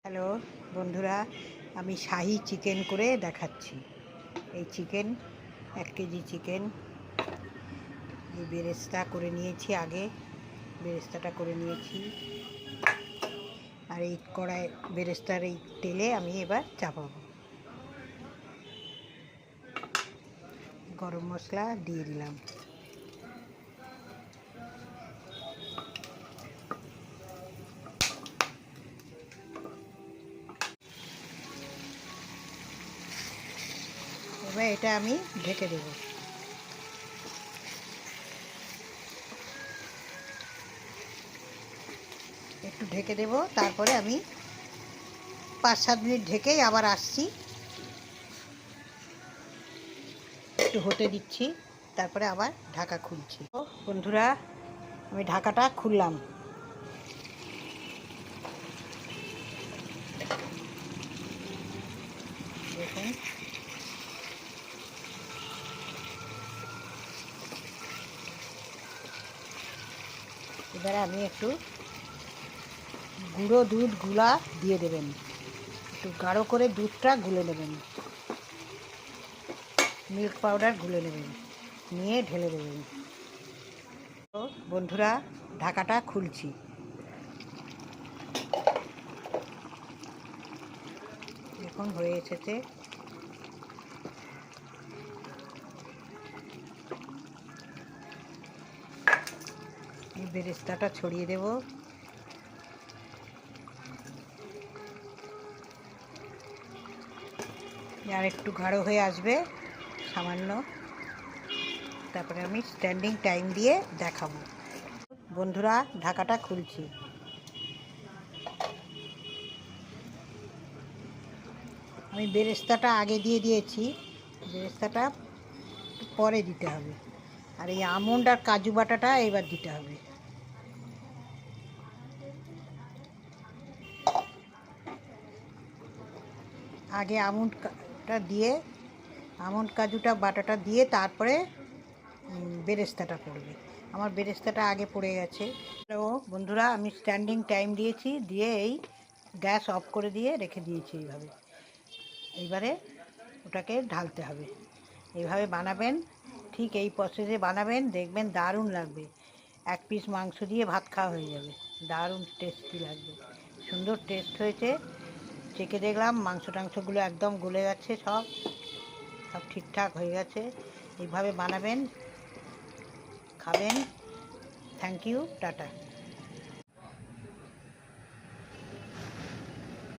Hello বন্ধুরা, আমি শাহি chicken করে দেখাচ্ছি। এই চিকেন 1 কেজি চিকেন, এই বেরেস্তা করে নিয়েছি, আগে বেরেস্তাটা করে নিয়েছি। আর এই কড়াই বেরেস্তার এই তেলে আমি এবার চাপাবো। গরম মশলা দিয়ে দিলাম। এবার এটা আমি ঢেকে দেবো। একটু ঢেকে দেব, তারপরে আমি 5-7 মিনিট ঢেকেই আবার আসছি, একটু হতে দিচ্ছি, তারপরে আবার ঢাকা খুলছি। বন্ধুরা, আমি ঢাকাটা খুললাম। দেখুন, এবারে আমি একটু গুঁড়ো দুধ গুলা দিয়ে দেবেন, একটু গাঢ় করে দুধটা গুলে নেবেন, মিল্ক পাউডার গুলে নেবেন, নিয়ে ঢেলে দেবেন। তো বন্ধুরা, ঢাকাটা খুলছি। এখন হয়ে এসেছে। এই বেরেস্তাটা ছড়িয়ে দেব। আর একটু গাঢ় হয়ে আসবে সামান্য, তারপরে আমি স্ট্যান্ডিং টাইম দিয়ে দেখাবো। বন্ধুরা, ঢাকাটা খুলছি। আমি বেরেস্তাটা আগে দিয়ে দিয়েছি, বেরেস্তাটা পরে দিতে হবে। আর এই আমন্ড আর কাজু বাটাটা এবার দিতে হবে। আগে আমন্ড কাজুটা বাটাটা দিয়ে তারপরে বেরেস্তাটা পড়বে। আমার বেরেস্তাটা আগে পড়ে গেছে। তো বন্ধুরা, আমি স্ট্যান্ডিং টাইম দিয়েছি, দিয়ে এই গ্যাস অফ করে দিয়ে রেখে দিয়েছি এইভাবে। এইবারে ওটাকে ঢালতে হবে। এইভাবে বানাবেন, ঠিক এই প্রসেসে বানাবেন, দেখবেন দারুণ লাগবে। 1 পিস মাংস দিয়ে ভাত খাওয়া হয়ে যাবে, দারুণ টেস্টি লাগবে। সুন্দর টেস্ট হয়েছে। চেখে দেখলাম মাংস টাংসগুলো একদম গলে গেছে, সব ঠিকঠাক হয়ে গেছে। এইভাবে বানাবেন, খাবেন। Thank you, tata.